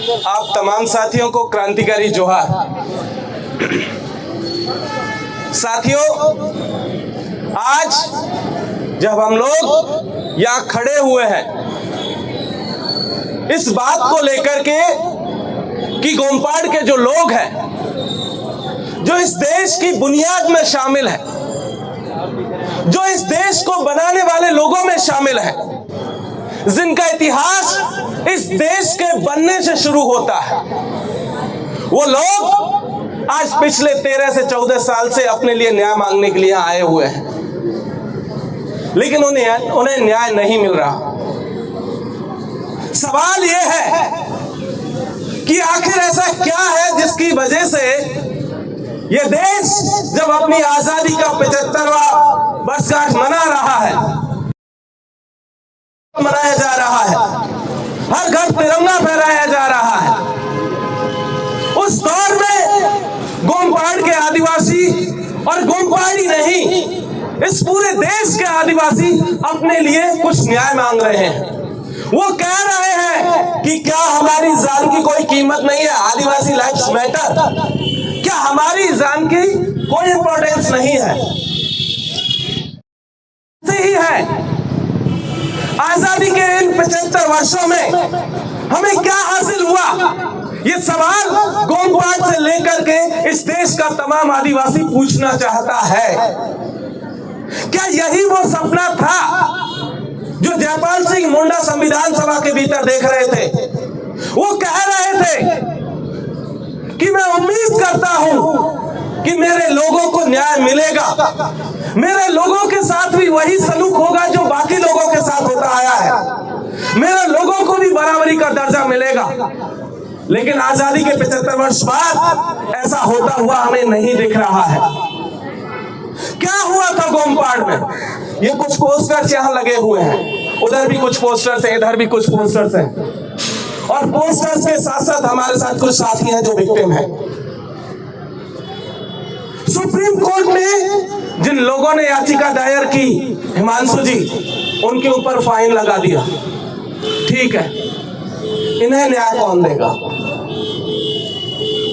आप तमाम साथियों को क्रांतिकारी जोहार। साथियों, आज जब हम लोग यहाँ खड़े हुए हैं इस बात को लेकर के कि गोमपाड़ के जो लोग हैं, जो इस देश की बुनियाद में शामिल है, जो इस देश को बनाने वाले लोगों में शामिल है, जिनका इतिहास इस देश के बनने से शुरू होता है, वो लोग आज पिछले 13 से 14 साल से अपने लिए न्याय मांगने के लिए आए हुए हैं, लेकिन उन्हें न्याय नहीं मिल रहा। सवाल यह है कि आखिर ऐसा क्या है जिसकी वजह से यह देश जब अपनी आजादी का 75वां वर्षगांठ मना रहा है, मनाया जा रहा है, हर घर तिरंगा फहराया जा रहा है, उस दौर में गोमपाड़ के आदिवासी और गोमपाड़ ही नहीं, इस पूरे देश के आदिवासी अपने लिए कुछ न्याय मांग रहे हैं। वो कह रहे हैं कि क्या हमारी जान की कोई कीमत नहीं है? आदिवासी लाइफ्स मैटर। क्या हमारी जान की कोई इंपॉर्टेंस नहीं है? सही है। आजादी के इन 75 वर्षों में हमें क्या हासिल हुआ? ये सवाल गोमपाड़ से लेकर के इस देश का तमाम आदिवासी पूछना चाहता है। क्या यही वो सपना था जो जयपाल सिंह मुंडा संविधान सभा के भीतर देख रहे थे? वो कह रहे थे कि मैं उम्मीद करता हूं कि मेरे लोगों को न्याय मिलेगा, मेरे लोगों के साथ भी वही सलूक होगा जो बाकी लोगों के साथ होता आया है, मेरे लोगों को भी बराबरी का दर्जा मिलेगा। लेकिन आजादी के 75 वर्ष बाद ऐसा होता हुआ हमें नहीं दिख रहा है। क्या हुआ था गोमपाड़ में? ये कुछ पोस्टर्स यहाँ लगे हुए हैं, उधर भी कुछ पोस्टर्स हैं, इधर भी कुछ पोस्टर्स हैं, और पोस्टर्स के साथ साथ हमारे साथ कुछ साथी हैं जो विक्टिम हैं। सुप्रीम कोर्ट ने जिन लोगों ने याचिका दायर की, हिमांशु जी, उनके ऊपर फाइन लगा दिया। ठीक है, इन्हें न्याय कौन देगा?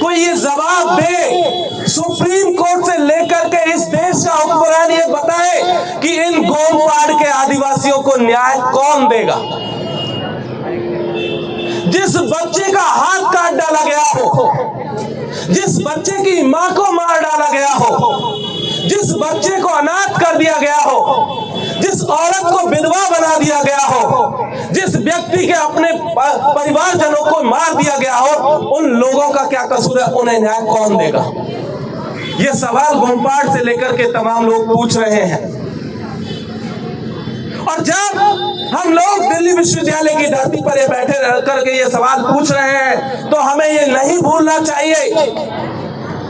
कोई ये जवाब दे, सुप्रीम कोर्ट से लेकर के इस देश का हुक्मरान ये बताए कि इन गोमपाड़ के आदिवासियों को न्याय कौन देगा? जिस बच्चे का हाथ काट डाला गया हो, जिस बच्चे की मां को मार डाला गया हो, जिस बच्चे को अनाथ कर दिया गया हो, जिस औरत को विधवा बना दिया गया हो, जिस व्यक्ति के अपने परिवारजनों को मार दिया गया हो, उन लोगों का क्या कसूर है? उन्हें न्याय कौन देगा? ये सवाल गोमपाड़ से लेकर के तमाम लोग पूछ रहे हैं। और जब हम लोग दिल्ली विश्वविद्यालय की धरती पर ये बैठे करके ये सवाल पूछ रहे हैं, तो हमें ये नहीं भूलना चाहिए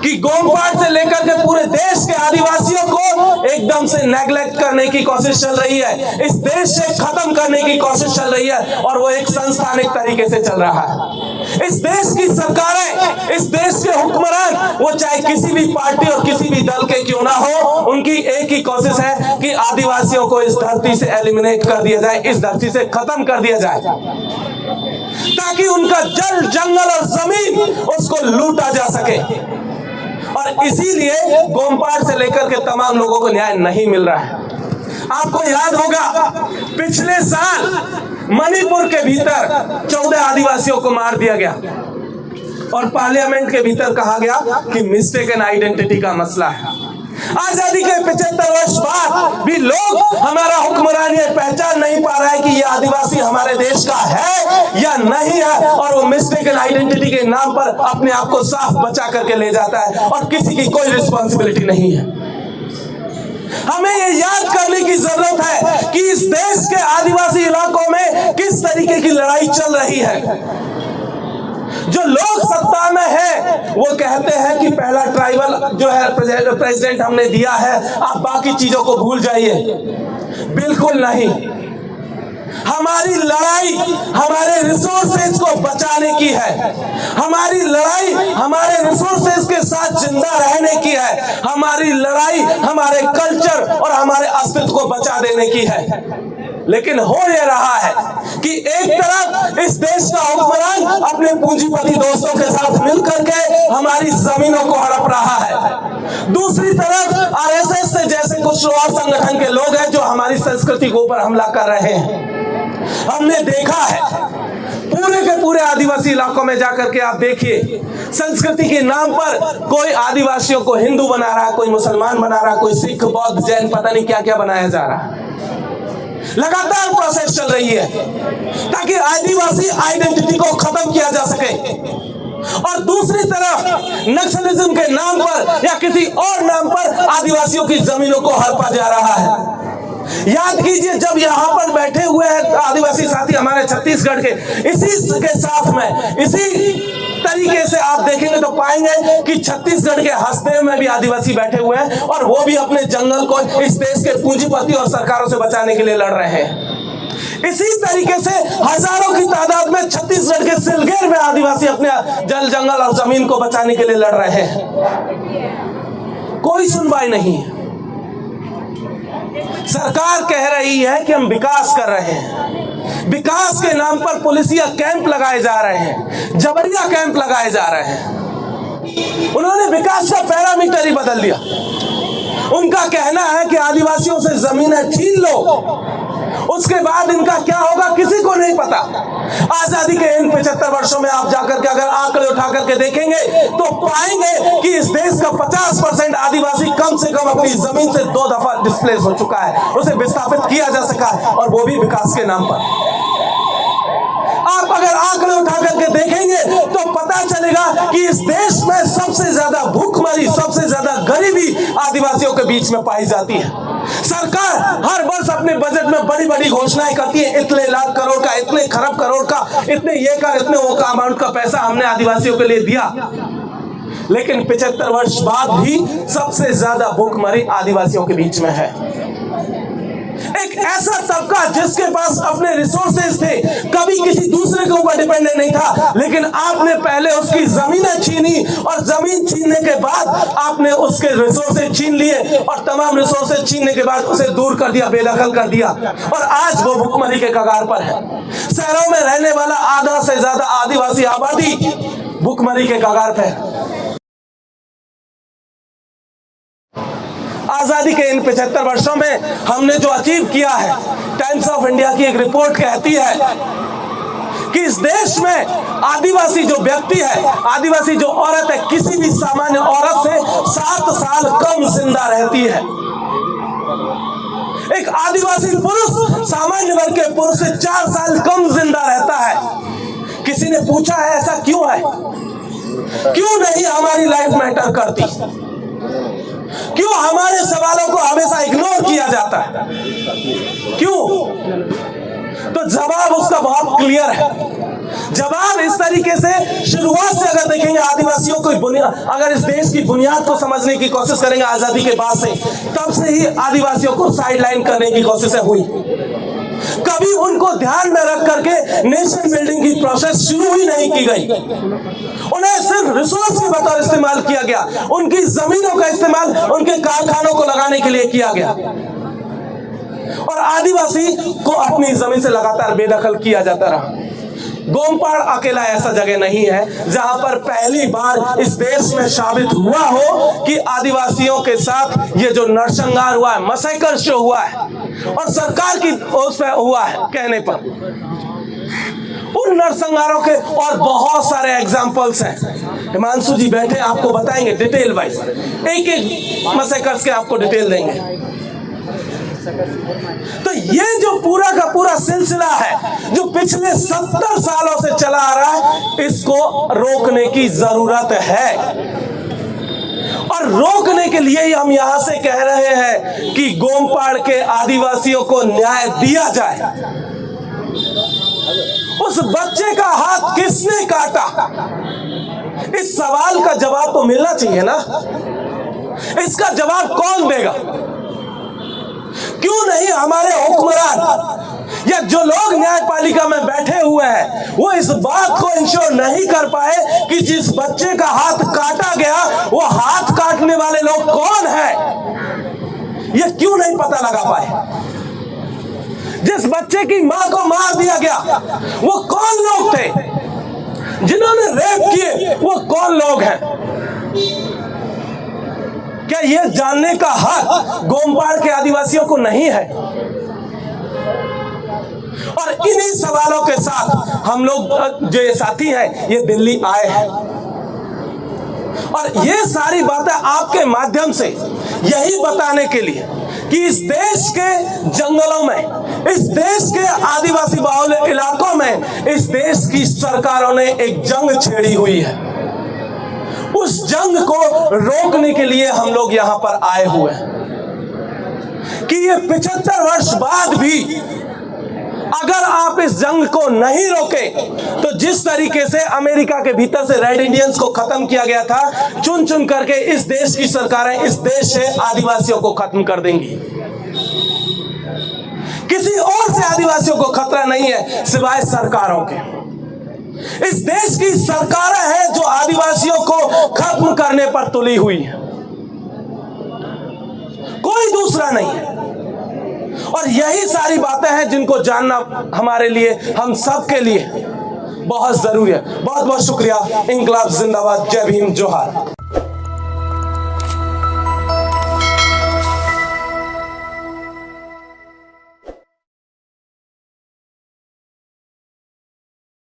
कि गोमपाड़ से लेकर के पूरे देश के आदिवासियों को एकदम से नेग्लेक्ट करने की कोशिश चल रही है, इस देश से खत्म करने की कोशिश चल रही है, और वो एक संस्थानिक तरीके से चल रहा है। इस देश की सरकारें, इस देश के हुक्मरान, वो चाहे किसी भी पार्टी और किसी भी दल के क्यों ना हो, उनकी एक ही कोशिश है कि आदिवासियों को इस धरती से एलिमिनेट कर दिया जाए, इस धरती से खत्म कर दिया जाए, ताकि उनका जल, जंगल और जमीन उसको लूटा जा सके। और इसीलिए गोमपाड़ से लेकर के तमाम लोगों को न्याय नहीं मिल रहा है। आपको याद होगा, पिछले साल मणिपुर के भीतर 14 आदिवासियों को मार दिया गया और पार्लियामेंट के भीतर कहा गया कि मिस्टेकन आइडेंटिटी का मसला है। आजादी के 75 वर्ष बाद भी लोग, हमारा हुक्मरान ये पहचान नहीं पा रहा है कि ये आदिवासी हमारे देश का है या नहीं है, और वो मिस्टेकन आइडेंटिटी के नाम पर अपने आप को साफ बचा करके ले जाता है और किसी की कोई रिस्पॉन्सिबिलिटी नहीं है। हमें ये याद करने की जरूरत है कि इस देश के आदिवासी इलाकों में किस तरीके की लड़ाई चल रही है। जो लोग सत्ता में है वो कहते हैं कि पहला ट्राइबल जो है प्रेसिडेंट हमने दिया है, आप बाकी चीजों को भूल जाइए। बिल्कुल नहीं। हमारी लड़ाई हमारे रिसोर्सेज को बचाने की है, हमारी लड़ाई हमारे रिसोर्सेज के साथ जिंदा रहने की है, हमारी लड़ाई हमारे कल्चर और हमारे अस्तित्व को बचा देने की है। लेकिन हो यह रहा है कि एक तरफ इस देश का हुक्मरान अपने पूंजीपति दोस्तों के साथ मिलकर के हमारी जमीनों को हड़प रहा है, दूसरी तरफ आरएसएस से जैसे कुछ और संगठन के लोग हैं जो हमारी संस्कृति के ऊपर हमला कर रहे हैं। हमने देखा है पूरे के पूरे आदिवासी इलाकों में जाकर के आप देखिए, संस्कृति के नाम पर कोई आदिवासियों को हिंदू बना रहा है, कोई मुसलमान बना रहा है, कोई सिख, बौद्ध, जैन, पता नहीं क्या क्या बनाया जा रहा है। लगातार प्रोसेस चल रही है ताकि आदिवासी आइडेंटिटी को खत्म किया जा सके, और दूसरी तरफ नक्सलिज्म के नाम पर या किसी और नाम पर आदिवासियों की जमीनों को हड़पा जा रहा है। याद कीजिए, जब यहाँ पर बैठे हुए हैं आदिवासी साथी हमारे छत्तीसगढ़ के, इसी के साथ में इसी तरीके से आप देखेंगे तो पाएंगे कि छत्तीसगढ़ के हसदेव में भी आदिवासी बैठे हुए हैं और वो भी अपने जंगल को इस देश के पूंजीपति और सरकारों से बचाने के लिए लड़ रहे हैं। इसी तरीके से हजारों की तादाद में छत्तीसगढ़ के सिलगेर में आदिवासी अपने जल, जंगल और जमीन को बचाने के लिए लड़ रहे हैं। कोई सुनवाई नहीं है। सरकार कह रही है कि हम विकास कर रहे हैं, विकास के नाम पर पुलिसिया कैंप लगाए जा रहे हैं, जबरिया कैंप लगाए जा रहे हैं। उन्होंने विकास का पैरामीटर ही बदल दिया। उनका कहना है कि आदिवासियों से जमीनें छीन लो, उसके बाद इनका क्या होगा किसी को नहीं पता। आजादी के इन 75 वर्षों में आप जाकर के अगर आंकड़े उठा करके देखेंगे तो पाएंगे कि इस देश का 50% आदिवासी कम से कम अपनी जमीन से 2 दफा डिस्प्लेस हो चुका है, उसे विस्थापित किया जा सका है, और वो भी विकास के नाम पर। आप अगर आंकड़े उठा करके देखेंगे तो पता चलेगा कि इस देश में सबसे ज्यादा भूखमरी, सबसे ज्यादा गरीबी आदिवासियों के बीच में पाई जाती है। सरकार हर वर्ष अपने बजट में बड़ी बड़ी घोषणाएं करती है, इतने लाख करोड़ का, इतने खरब करोड़ का, इतने ये का, इतने वो का अमाउंट का पैसा हमने आदिवासियों के लिए दिया, लेकिन 75 वर्ष बाद भी सबसे ज्यादा भूखमरी आदिवासियों के बीच में है। एक ऐसा तबका जिसके पास अपने रिसोर्सेज थे, कभी किसी दूसरे के ऊपर डिपेंडेंट नहीं था, लेकिन आपने पहले उसकी जमीनें छीनी और जमीन छीनने के बाद आपने उसके रिसोर्सेज छीन लिए और तमाम रिसोर्सेज छीनने के बाद उसे दूर कर दिया, बेदखल कर दिया, और आज वो भुखमरी के कगार पर है। शहरों में रहने वाला आधा से ज्यादा आदिवासी आबादी भुखमरी के कगार पर। आजादी के इन 75 वर्षों में हमने जो अचीव किया है, टाइम्स ऑफ इंडिया की एक रिपोर्ट कहती है कि इस देश में आदिवासी जो व्यक्ति है, आदिवासी जो औरत है, किसी भी सामान्य औरत से 7 साल कम जिंदा रहती है। एक आदिवासी पुरुष सामान्य वर्ग के पुरुष से 4 साल कम जिंदा रहता है। किसी ने पूछा है ऐसा क्यों है? क्यों नहीं हमारी लाइफ मैटर करती? क्यों हमारे सवालों को हमेशा इग्नोर किया जाता है? क्यों? तो जवाब उसका बहुत क्लियर है। जवाब इस तरीके से, शुरुआत से अगर देखेंगे आदिवासियों को बुनियाद, अगर इस देश की बुनियाद को समझने की कोशिश करेंगे आजादी के बाद से, तब से ही आदिवासियों को साइडलाइन करने की कोशिशें हुई। कभी उनको ध्यान में रख करके नेशन बिल्डिंग की प्रोसेस शुरू ही नहीं की गई। उन्हें सिर्फ रिसोर्स के बतौर इस्तेमाल किया गया, उनकी जमीनों का इस्तेमाल उनके कारखानों को लगाने के लिए किया गया, और आदिवासी को अपनी जमीन से लगातार बेदखल किया जाता रहा। गोमपाड़ अकेला ऐसा जगह नहीं है जहां पर पहली बार इस देश में साबित हुआ हो कि आदिवासियों के साथ ये जो नरसंहार हुआ है, मैसेकर जो हुआ है, और सरकार की उस पर हुआ है कहने पर, उन नरसंहारों के और बहुत सारे एग्जाम्पल्स हैं। हिमांशु जी बैठे आपको बताएंगे डिटेल वाइज, एक एक मैसेकर्स के आपको डिटेल देंगे। तो ये जो पूरा का पूरा सिलसिला है जो पिछले 70 सालों से चला आ रहा है, इसको रोकने की जरूरत है, और रोकने के लिए ही हम यहां से कह रहे हैं कि गोमपाड़ के आदिवासियों को न्याय दिया जाए। उस बच्चे का हाथ किसने काटा, इस सवाल का जवाब तो मिलना चाहिए ना। इसका जवाब कौन देगा? क्यों नहीं हमारे हुक्मरान या जो लोग न्यायपालिका में बैठे हुए हैं वो इस बात को इंश्योर नहीं कर पाए कि जिस बच्चे का हाथ काटा गया वो हाथ काटने वाले लोग कौन है? ये क्यों नहीं पता लगा पाए? जिस बच्चे की मां को मार दिया गया, वो कौन लोग थे? जिन्होंने रेप किए, वो कौन लोग हैं? क्या यह जानने का हक गोमपाड़ के आदिवासियों को नहीं है? और इन्हीं सवालों के साथ हम लोग जो ये साथी हैं, ये दिल्ली आए हैं और ये सारी बातें आपके माध्यम से यही बताने के लिए कि इस देश के जंगलों में, इस देश के आदिवासी बहुल इलाकों में इस देश की सरकारों ने एक जंग छेड़ी हुई है। उस जंग को रोकने के लिए हम लोग यहां पर आए हुए हैं कि ये 75 वर्ष बाद भी अगर आप इस जंग को नहीं रोके तो जिस तरीके से अमेरिका के भीतर से रेड इंडियंस को खत्म किया गया था, चुन चुन करके इस देश की सरकारें इस देश से आदिवासियों को खत्म कर देंगी। किसी और से आदिवासियों को खतरा नहीं है सिवाय सरकारों के। इस देश की सरकारें हैं जो आदिवासियों को खत्म करने पर तुली हुई है, कोई दूसरा नहीं है। और यही सारी बातें हैं जिनको जानना हमारे लिए, हम सब के लिए बहुत जरूरी है। बहुत बहुत शुक्रिया। इंकलाब जिंदाबाद। जय भीम, जोहार।